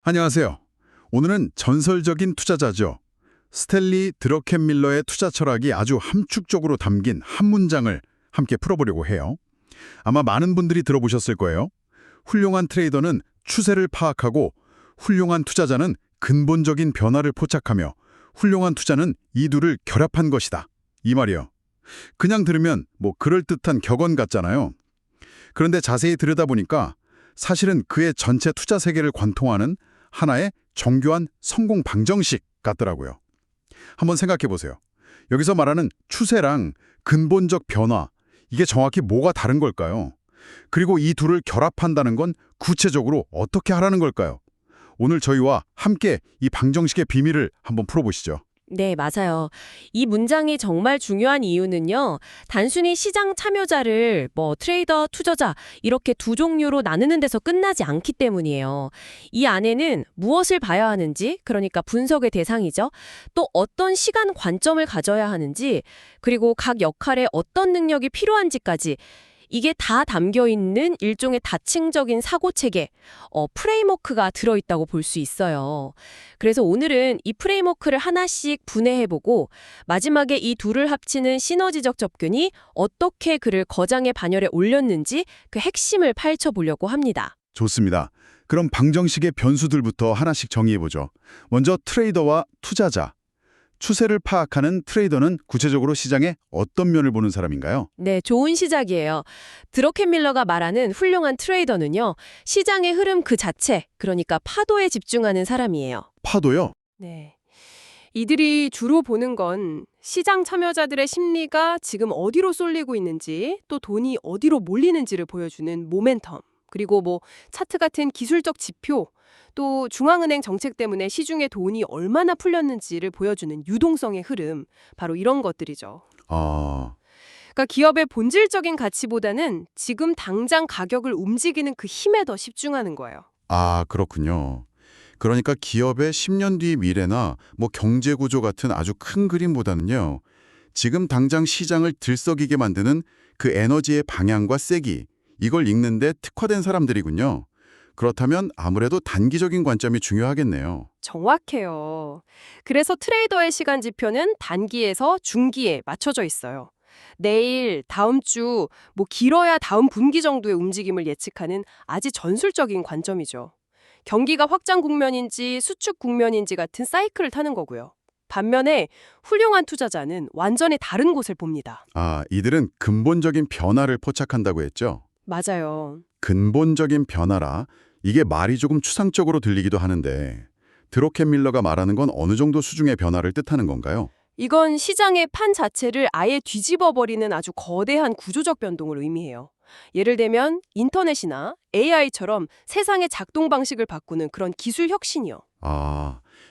안녕하세요. 오늘은 전설적인 투자자죠. 스탠리 드러켄밀러의 투자 철학이 아주 함축적으로 담긴 한 문장을 함께 풀어보려고 해요. 아마 많은 분들이 들어보셨을 거예요. 훌륭한 트레이더는 추세를 파악하고 훌륭한 투자자는 근본적인 변화를 포착하며 훌륭한 투자는 이 둘을 결합한 것이다. 이 말이요. 그냥 들으면 그럴듯한 격언 같잖아요. 그런데 자세히 들여다보니까 사실은 그의 전체 투자 세계를 관통하는 하나의 정교한 성공 방정식 같더라고요. 한번 생각해 보세요. 여기서 말하는 추세랑 근본적 변화, 이게 정확히 뭐가 다른 걸까요? 그리고 이 둘을 결합한다는 건 구체적으로 어떻게 하라는 걸까요? 오늘 저희와 함께 이 방정식의 비밀을 한번 풀어보시죠. 네, 맞아요. 이 문장이 정말 중요한 이유는요. 단순히 시장 참여자를 트레이더, 투자자 이렇게 두 종류로 나누는 데서 끝나지 않기 때문이에요. 이 안에는 무엇을 봐야 하는지, 그러니까 분석의 대상이죠. 또 어떤 시간 관점을 가져야 하는지, 그리고 각 역할에 어떤 능력이 필요한지까지 이게 다 담겨있는 일종의 다층적인 사고체계, 프레임워크가 들어있다고 볼 수 있어요. 그래서 오늘은 이 프레임워크를 하나씩 분해해보고 마지막에 이 둘을 합치는 시너지적 접근이 어떻게 그를 거장의 반열에 올렸는지 그 핵심을 파헤쳐보려고 합니다. 좋습니다. 그럼 방정식의 변수들부터 하나씩 정의해보죠. 먼저 트레이더와 투자자. 추세를 파악하는 트레이더는 구체적으로 시장의 어떤 면을 보는 사람인가요? 네, 좋은 시작이에요. 드러켄밀러가 말하는 훌륭한 트레이더는요, 시장의 흐름 그 자체, 그러니까 파도에 집중하는 사람이에요. 파도요? 네. 이들이 주로 보는 건 시장 참여자들의 심리가 지금 어디로 쏠리고 있는지, 또 돈이 어디로 몰리는지를 보여주는 모멘텀, 그리고 차트 같은 기술적 지표, 또 중앙은행 정책 때문에 시중에 돈이 얼마나 풀렸는지를 보여주는 유동성의 흐름, 바로 이런 것들이죠. 아, 그러니까 기업의 본질적인 가치보다는 지금 당장 가격을 움직이는 그 힘에 더 집중하는 거예요. 그렇군요. 그러니까 기업의 10년 뒤 미래나 경제 구조 같은 아주 큰 그림보다는요. 지금 당장 시장을 들썩이게 만드는 그 에너지의 방향과 세기, 이걸 읽는데 특화된 사람들이군요. 그렇다면 아무래도 단기적인 관점이 중요하겠네요. 정확해요. 그래서 트레이더의 시간 지표는 단기에서 중기에 맞춰져 있어요. 내일, 다음 주, 길어야 다음 분기 정도의 움직임을 예측하는 아주 전술적인 관점이죠. 경기가 확장 국면인지 수축 국면인지 같은 사이클을 타는 거고요. 반면에 훌륭한 투자자는 완전히 다른 곳을 봅니다. 이들은 근본적인 변화를 포착한다고 했죠. 맞아요. 근본적인 변화라 이게 말이 조금 추상적으로 들리기도 하는데 드로켄밀러가 말하는 건 어느 정도 수준의 변화를 뜻하는 건가요? 이건 시장의 판 자체를 아예 뒤집어버리는 아주 거대한 구조적 변동을 의미해요. 예를 들면 인터넷이나 AI처럼 세상의 작동 방식을 바꾸는 그런 기술 혁신이요.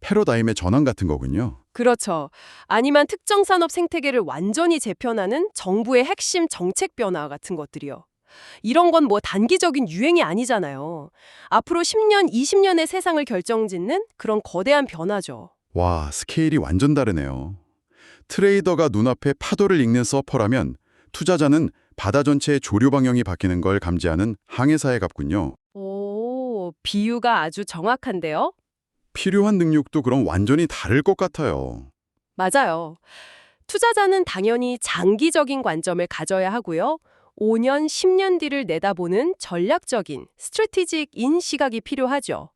패러다임의 전환 같은 거군요. 그렇죠. 아니면 특정 산업 생태계를 완전히 재편하는 정부의 핵심 정책 변화 같은 것들이요. 이런 건 단기적인 유행이 아니잖아요. 앞으로 10년, 20년의 세상을 결정짓는 그런 거대한 변화죠. 와, 스케일이 완전 다르네요. 트레이더가 눈앞에 파도를 읽는 서퍼라면 투자자는 바다 전체의 조류 방향이 바뀌는 걸 감지하는 항해사에 같군요. 오, 비유가 아주 정확한데요? 필요한 능력도 그럼 완전히 다를 것 같아요. 맞아요. 투자자는 당연히 장기적인 관점을 가져야 하고요. 5년, 10년 뒤를 내다보는 전략적인 스트래티직인 시각이 필요하죠.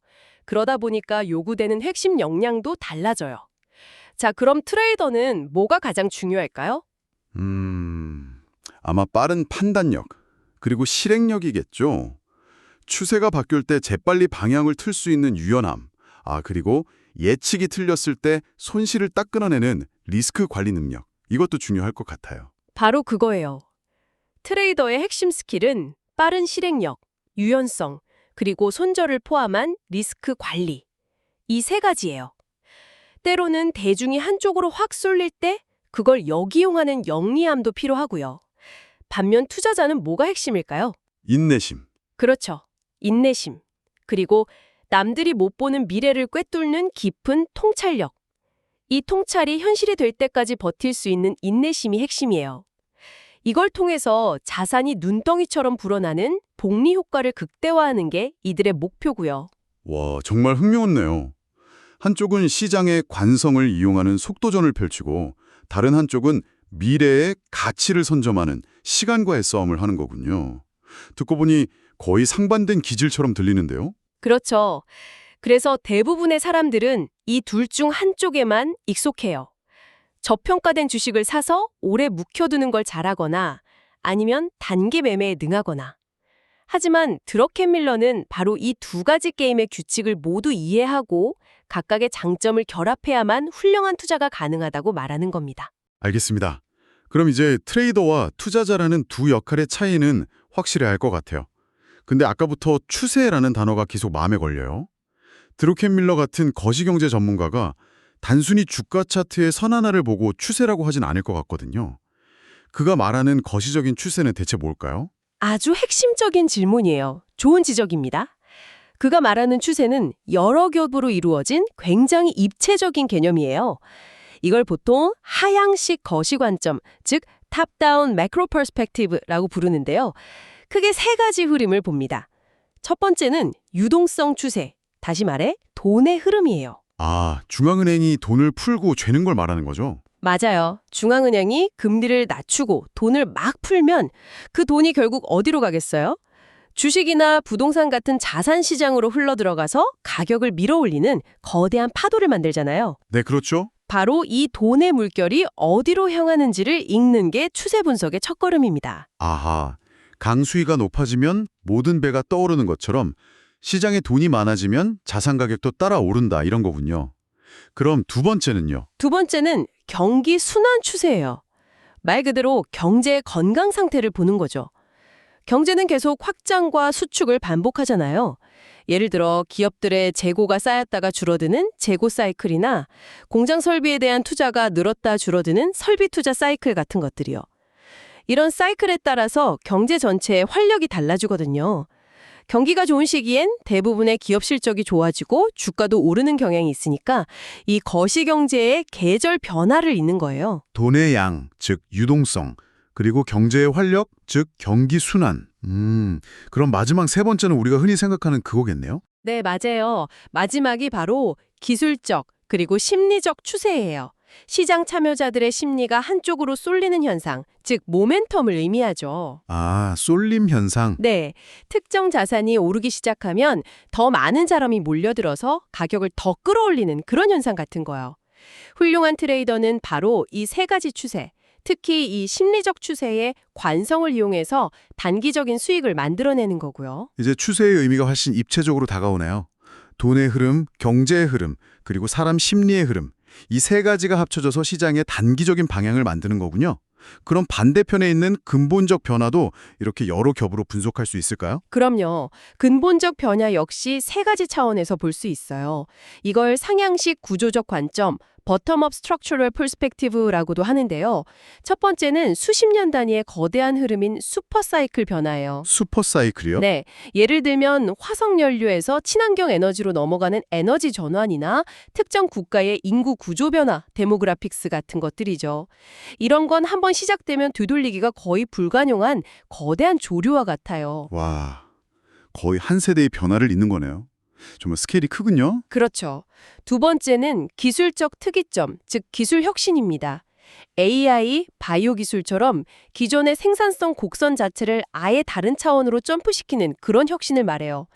그러다 보니까 요구되는 핵심 역량도 달라져요. 자, 그럼 트레이더는 뭐가 가장 중요할까요? 아마 빠른 판단력, 그리고 실행력이겠죠. 추세가 바뀔 때 재빨리 방향을 틀 수 있는 유연함, 그리고 예측이 틀렸을 때 손실을 딱 끊어내는 리스크 관리 능력, 이것도 중요할 것 같아요. 바로 그거예요. 트레이더의 핵심 스킬은 빠른 실행력, 유연성, 그리고 손절을 포함한 리스크 관리. 이 세 가지예요. 때로는 대중이 한쪽으로 확 쏠릴 때 그걸 역이용하는 영리함도 필요하고요. 반면 투자자는 뭐가 핵심일까요? 인내심. 그렇죠. 인내심. 그리고 남들이 못 보는 미래를 꿰뚫는 깊은 통찰력. 이 통찰이 현실이 될 때까지 버틸 수 있는 인내심이 핵심이에요. 이걸 통해서 자산이 눈덩이처럼 불어나는 복리 효과를 극대화하는 게 이들의 목표고요. 와, 정말 흥미롭네요. 한쪽은 시장의 관성을 이용하는 속도전을 펼치고 다른 한쪽은 미래의 가치를 선점하는 시간과의 싸움을 하는 거군요. 듣고 보니 거의 상반된 기질처럼 들리는데요. 그렇죠. 그래서 대부분의 사람들은 이 둘 중 한쪽에만 익숙해요. 저평가된 주식을 사서 오래 묵혀두는 걸 잘하거나 아니면 단기 매매에 능하거나. 하지만 드러켄밀러는 바로 이 두 가지 게임의 규칙을 모두 이해하고 각각의 장점을 결합해야만 훌륭한 투자가 가능하다고 말하는 겁니다. 알겠습니다. 그럼 이제 트레이더와 투자자라는 두 역할의 차이는 확실히 알 것 같아요. 근데 아까부터 추세라는 단어가 계속 마음에 걸려요. 드루켄밀러 같은 거시경제 전문가가 단순히 주가 차트의 선 하나를 보고 추세라고 하진 않을 것 같거든요. 그가 말하는 거시적인 추세는 대체 뭘까요? 아주 핵심적인 질문이에요. 좋은 지적입니다. 그가 말하는 추세는 여러 겹으로 이루어진 굉장히 입체적인 개념이에요. 이걸 보통 하향식 거시 관점, 즉 탑다운 매크로 퍼스펙티브라고 부르는데요. 크게 세 가지 흐름을 봅니다. 첫 번째는 유동성 추세, 다시 말해 돈의 흐름이에요. 아, 중앙은행이 돈을 풀고 죄는 걸 말하는 거죠? 맞아요. 중앙은행이 금리를 낮추고 돈을 막 풀면 그 돈이 결국 어디로 가겠어요? 주식이나 부동산 같은 자산 시장으로 흘러들어가서 가격을 밀어올리는 거대한 파도를 만들잖아요. 네, 그렇죠. 바로 이 돈의 물결이 어디로 향하는지를 읽는 게 추세 분석의 첫걸음입니다. 아하, 강수위가 높아지면 모든 배가 떠오르는 것처럼 시장에 돈이 많아지면 자산 가격도 따라 오른다 이런 거군요. 그럼 두 번째는요? 두 번째는 경기 순환 추세예요. 말 그대로 경제의 건강 상태를 보는 거죠. 경제는 계속 확장과 수축을 반복하잖아요. 예를 들어 기업들의 재고가 쌓였다가 줄어드는 재고 사이클이나 공장 설비에 대한 투자가 늘었다 줄어드는 설비 투자 사이클 같은 것들이요. 이런 사이클에 따라서 경제 전체의 활력이 달라지거든요. 경기가 좋은 시기엔 대부분의 기업 실적이 좋아지고 주가도 오르는 경향이 있으니까 이 거시경제의 계절 변화를 잇는 거예요. 돈의 양, 즉 유동성, 그리고 경제의 활력, 즉 경기 순환. 그럼 마지막 세 번째는 우리가 흔히 생각하는 그거겠네요? 네, 맞아요. 마지막이 바로 기술적 그리고 심리적 추세예요. 시장 참여자들의 심리가 한쪽으로 쏠리는 현상, 즉 모멘텀을 의미하죠. 아, 쏠림 현상. 네, 특정 자산이 오르기 시작하면 더 많은 사람이 몰려들어서 가격을 더 끌어올리는 그런 현상 같은 거요. 훌륭한 트레이더는 바로 이 세 가지 추세, 특히 이 심리적 추세의 관성을 이용해서 단기적인 수익을 만들어내는 거고요. 이제 추세의 의미가 훨씬 입체적으로 다가오네요. 돈의 흐름, 경제의 흐름, 그리고 사람 심리의 흐름. 이 세 가지가 합쳐져서 시장의 단기적인 방향을 만드는 거군요. 그럼 반대편에 있는 근본적 변화도 이렇게 여러 겹으로 분석할 수 있을까요? 그럼요. 근본적 변화 역시 세 가지 차원에서 볼 수 있어요. 이걸 상향식 구조적 관점, 버텀업 스트럭처럴 퍼스펙티브라고도 하는데요. 첫 번째는 수십 년 단위의 거대한 흐름인 슈퍼사이클 변화예요. 슈퍼사이클이요? 네, 예를 들면 화석 연료에서 친환경 에너지로 넘어가는 에너지 전환이나 특정 국가의 인구 구조 변화, 데모그래픽스 같은 것들이죠. 이런 건 한번 시작되면 되돌리기가 거의 불가능한 거대한 조류와 같아요. 와, 거의 한 세대의 변화를 잇는 거네요. 정말 스케일이 크군요. 그렇죠. 두 번째는 기술적 특이점, 즉 기술 혁신입니다. AI, 바이오 기술처럼 기존의 생산성 곡선 자체를 아예 다른 차원으로 점프시키는 그런 혁신을 말해요.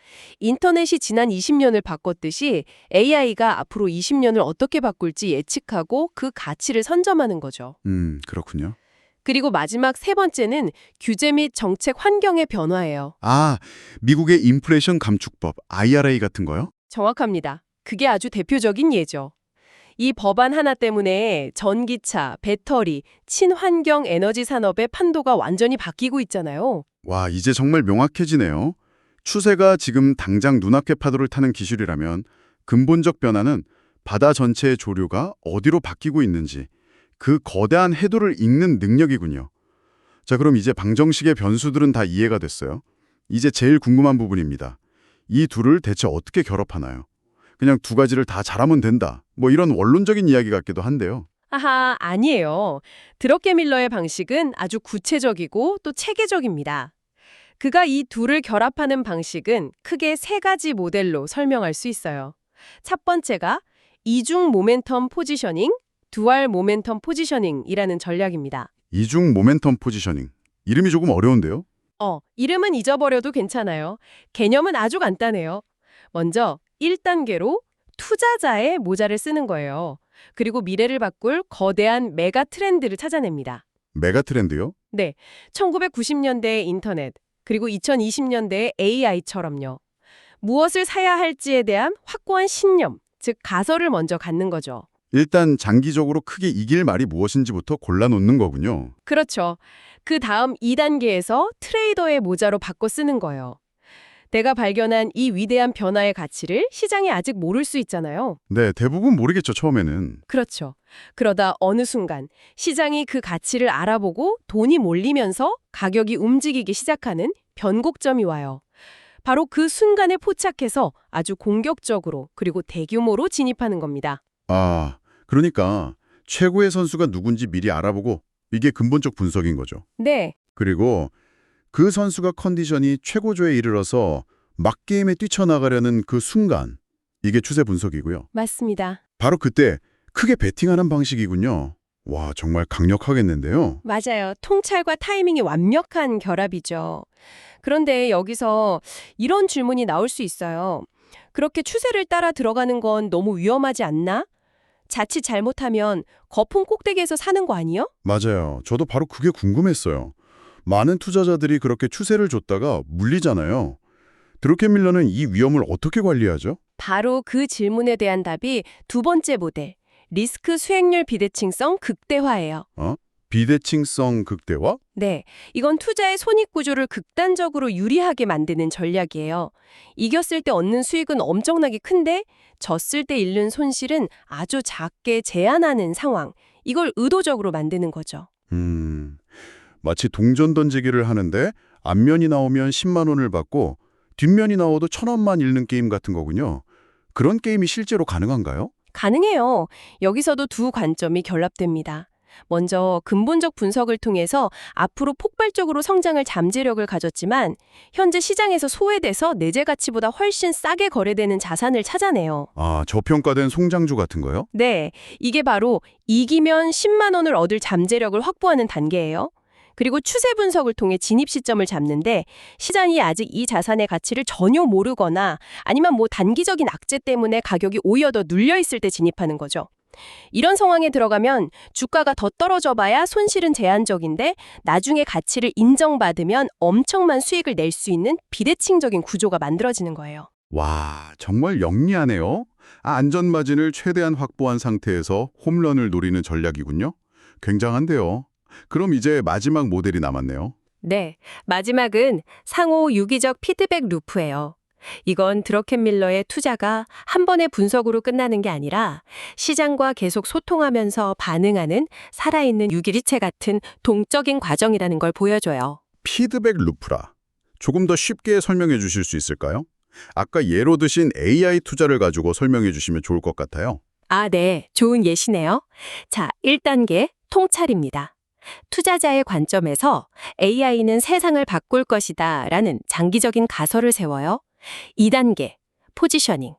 인터넷이 지난 20년을 바꿨듯이 AI가 앞으로 20년을 어떻게 바꿀지 예측하고 그 가치를 선점하는 거죠. 그렇군요. 그리고 마지막 세 번째는 규제 및 정책 환경의 변화예요. 아, 미국의 인플레이션 감축법, IRA 같은 거요? 정확합니다. 그게 아주 대표적인 예죠. 이 법안 하나 때문에 전기차, 배터리, 친환경 에너지 산업의 판도가 완전히 바뀌고 있잖아요. 와, 이제 정말 명확해지네요. 추세가 지금 당장 눈앞의 파도를 타는 기술이라면 근본적 변화는 바다 전체의 조류가 어디로 바뀌고 있는지 그 거대한 해도를 읽는 능력이군요. 자, 그럼 이제 방정식의 변수들은 다 이해가 됐어요. 이제 제일 궁금한 부분입니다. 이 둘을 대체 어떻게 결합하나요? 그냥 두 가지를 다 잘하면 된다. 뭐 이런 원론적인 이야기 같기도 한데요. 아하, 아니에요. 드러켄밀러의 방식은 아주 구체적이고 또 체계적입니다. 그가 이 둘을 결합하는 방식은 크게 세 가지 모델로 설명할 수 있어요. 첫 번째가 이중 모멘텀 포지셔닝, 듀얼 모멘텀 포지셔닝이라는 전략입니다. 이중 모멘텀 포지셔닝. 이름이 조금 어려운데요? 이름은 잊어버려도 괜찮아요. 개념은 아주 간단해요. 먼저 1단계로 투자자의 모자를 쓰는 거예요. 그리고 미래를 바꿀 거대한 메가 트렌드를 찾아냅니다. 메가 트렌드요? 네, 1990년대의 인터넷, 그리고 2020년대의 AI처럼요. 무엇을 사야 할지에 대한 확고한 신념, 즉 가설을 먼저 갖는 거죠. 일단 장기적으로 크게 이길 말이 무엇인지부터 골라놓는 거군요. 그렇죠. 그 다음 2단계에서 트레이더의 모자로 바꿔 쓰는 거예요. 내가 발견한 이 위대한 변화의 가치를 시장이 아직 모를 수 있잖아요. 네, 대부분 모르겠죠, 처음에는. 그렇죠. 그러다 어느 순간 시장이 그 가치를 알아보고 돈이 몰리면서 가격이 움직이기 시작하는 변곡점이 와요. 바로 그 순간에 포착해서 아주 공격적으로 그리고 대규모로 진입하는 겁니다. 아, 그러니까 최고의 선수가 누군지 미리 알아보고 이게 근본적 분석인 거죠. 네, 그리고 그 선수가 컨디션이 최고조에 이르러서 막 게임에 뛰쳐나가려는 그 순간, 이게 추세 분석이고요. 맞습니다. 바로 그때 크게 베팅하는 방식이군요. 와, 정말 강력하겠는데요. 맞아요. 통찰과 타이밍이 완벽한 결합이죠. 그런데 여기서 이런 질문이 나올 수 있어요. 그렇게 추세를 따라 들어가는 건 너무 위험하지 않나? 자칫 잘못하면 거품 꼭대기에서 사는 거 아니요? 맞아요. 저도 바로 그게 궁금했어요. 많은 투자자들이 그렇게 추세를 줬다가 물리잖아요. 드루켄밀러는 이 위험을 어떻게 관리하죠? 바로 그 질문에 대한 답이 두 번째 모델, 리스크 수익률 비대칭성 극대화예요. 비대칭성 극대화? 네, 이건 투자의 손익 구조를 극단적으로 유리하게 만드는 전략이에요. 이겼을 때 얻는 수익은 엄청나게 큰데 졌을 때 잃는 손실은 아주 작게 제한하는 상황. 이걸 의도적으로 만드는 거죠. 마치 동전 던지기를 하는데 앞면이 나오면 10만 원을 받고 뒷면이 나와도 1,000원만 잃는 게임 같은 거군요. 그런 게임이 실제로 가능한가요? 가능해요. 여기서도 두 관점이 결합됩니다. 먼저 근본적 분석을 통해서 앞으로 폭발적으로 성장할 잠재력을 가졌지만 현재 시장에서 소외돼서 내재 가치보다 훨씬 싸게 거래되는 자산을 찾아내요. 아, 저평가된 송장주 같은 거요? 네, 이게 바로 이기면 10만 원을 얻을 잠재력을 확보하는 단계예요. 그리고 추세 분석을 통해 진입 시점을 잡는데 시장이 아직 이 자산의 가치를 전혀 모르거나 아니면 단기적인 악재 때문에 가격이 오히려 더 눌려 있을 때 진입하는 거죠. 이런 상황에 들어가면 주가가 더 떨어져 봐야 손실은 제한적인데 나중에 가치를 인정받으면 엄청난 수익을 낼 수 있는 비대칭적인 구조가 만들어지는 거예요. 와, 정말 영리하네요. 안전마진을 최대한 확보한 상태에서 홈런을 노리는 전략이군요. 굉장한데요. 그럼 이제 마지막 모델이 남았네요. 네, 마지막은 상호 유기적 피드백 루프예요. 이건 드러켄밀러의 투자가 한 번의 분석으로 끝나는 게 아니라 시장과 계속 소통하면서 반응하는 살아있는 유기리체 같은 동적인 과정이라는 걸 보여줘요. 피드백 루프라. 조금 더 쉽게 설명해 주실 수 있을까요? 아까 예로 드신 AI 투자를 가지고 설명해 주시면 좋을 것 같아요. 네. 좋은 예시네요. 자, 1단계 통찰입니다. 투자자의 관점에서 AI는 세상을 바꿀 것이다 라는 장기적인 가설을 세워요. 2단계 포지셔닝.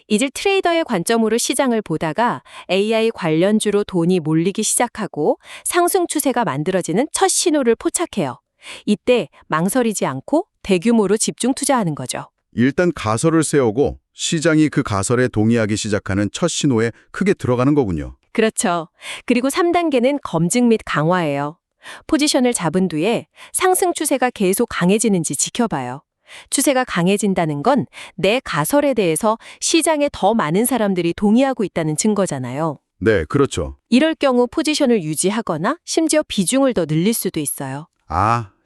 이제 트레이더의 관점으로 시장을 보다가 AI 관련주로 돈이 몰리기 시작하고 상승 추세가 만들어지는 첫 신호를 포착해요. 이때 망설이지 않고 대규모로 집중 투자하는 거죠. 일단 가설을 세우고 시장이 그 가설에 동의하기 시작하는 첫 신호에 크게 들어가는 거군요. 그렇죠. 그리고 3단계는 검증 및 강화예요. 포지션을 잡은 뒤에 상승 추세가 계속 강해지는지 지켜봐요. 추세가 강해진다는 건 내 가설에 대해서 시장에 더 많은 사람들이 동의하고 있다는 증거잖아요. 네, 그렇죠. 이럴 경우 포지션을 유지하거나 심지어 비중을 더 늘릴 수도 있어요.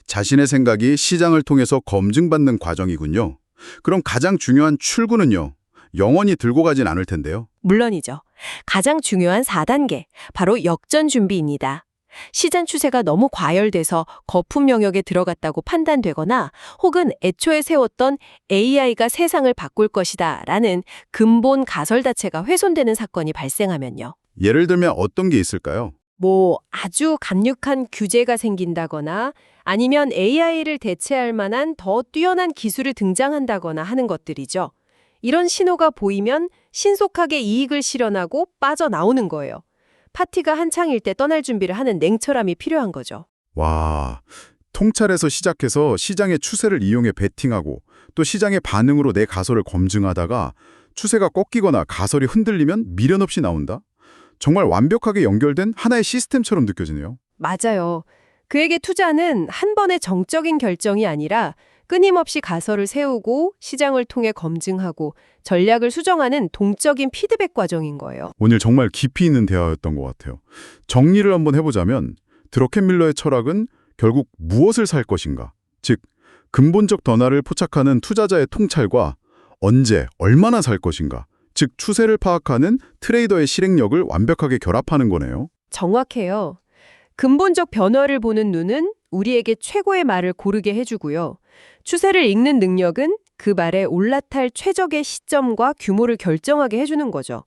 자신의 생각이 시장을 통해서 검증받는 과정이군요. 그럼 가장 중요한 출구는요? 영원히 들고 가진 않을 텐데요. 물론이죠. 가장 중요한 4단계, 바로 역전 준비입니다. 시장 추세가 너무 과열돼서 거품 영역에 들어갔다고 판단되거나 혹은 애초에 세웠던 AI가 세상을 바꿀 것이다 라는 근본 가설 자체가 훼손되는 사건이 발생하면요. 예를 들면 어떤 게 있을까요? 아주 강력한 규제가 생긴다거나 아니면 AI를 대체할 만한 더 뛰어난 기술을 등장한다거나 하는 것들이죠. 이런 신호가 보이면 신속하게 이익을 실현하고 빠져나오는 거예요. 파티가 한창일 때 떠날 준비를 하는 냉철함이 필요한 거죠. 와, 통찰에서 시작해서 시장의 추세를 이용해 베팅하고 또 시장의 반응으로 내 가설을 검증하다가 추세가 꺾이거나 가설이 흔들리면 미련 없이 나온다? 정말 완벽하게 연결된 하나의 시스템처럼 느껴지네요. 맞아요. 그에게 투자는 한 번의 정적인 결정이 아니라 끊임없이 가설을 세우고 시장을 통해 검증하고 전략을 수정하는 동적인 피드백 과정인 거예요. 오늘 정말 깊이 있는 대화였던 것 같아요. 정리를 한번 해보자면 드러켄밀러의 철학은 결국 무엇을 살 것인가, 즉 근본적 변화를 포착하는 투자자의 통찰과 언제, 얼마나 살 것인가, 즉 추세를 파악하는 트레이더의 실행력을 완벽하게 결합하는 거네요. 정확해요. 근본적 변화를 보는 눈은 우리에게 최고의 말을 고르게 해주고요. 추세를 읽는 능력은 그 말에 올라탈 최적의 시점과 규모를 결정하게 해주는 거죠.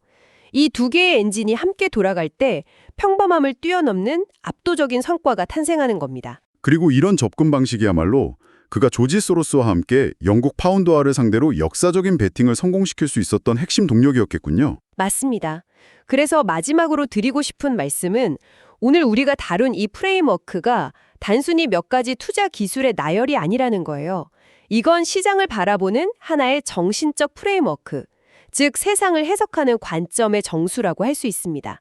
이 두 개의 엔진이 함께 돌아갈 때 평범함을 뛰어넘는 압도적인 성과가 탄생하는 겁니다. 그리고 이런 접근 방식이야말로 그가 조지 소로스와 함께 영국 파운드화를 상대로 역사적인 베팅을 성공시킬 수 있었던 핵심 동력이었겠군요. 맞습니다. 그래서 마지막으로 드리고 싶은 말씀은 오늘 우리가 다룬 이 프레임워크가 단순히 몇 가지 투자 기술의 나열이 아니라는 거예요. 이건 시장을 바라보는 하나의 정신적 프레임워크, 즉 세상을 해석하는 관점의 정수라고 할 수 있습니다.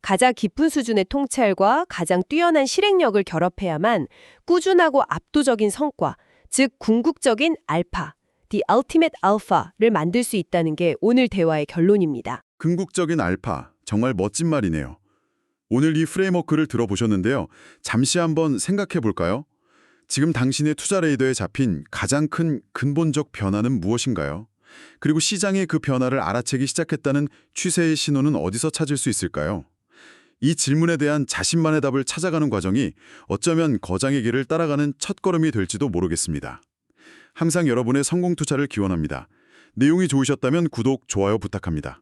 가장 깊은 수준의 통찰과 가장 뛰어난 실행력을 결합해야만 꾸준하고 압도적인 성과, 즉 궁극적인 알파, the ultimate alpha를 만들 수 있다는 게 오늘 대화의 결론입니다. 궁극적인 알파, 정말 멋진 말이네요. 오늘 이 프레임워크를 들어보셨는데요. 잠시 한번 생각해 볼까요? 지금 당신의 투자 레이더에 잡힌 가장 큰 근본적 변화는 무엇인가요? 그리고 시장의 그 변화를 알아채기 시작했다는 추세의 신호는 어디서 찾을 수 있을까요? 이 질문에 대한 자신만의 답을 찾아가는 과정이 어쩌면 거장의 길을 따라가는 첫걸음이 될지도 모르겠습니다. 항상 여러분의 성공 투자를 기원합니다. 내용이 좋으셨다면 구독, 좋아요 부탁합니다.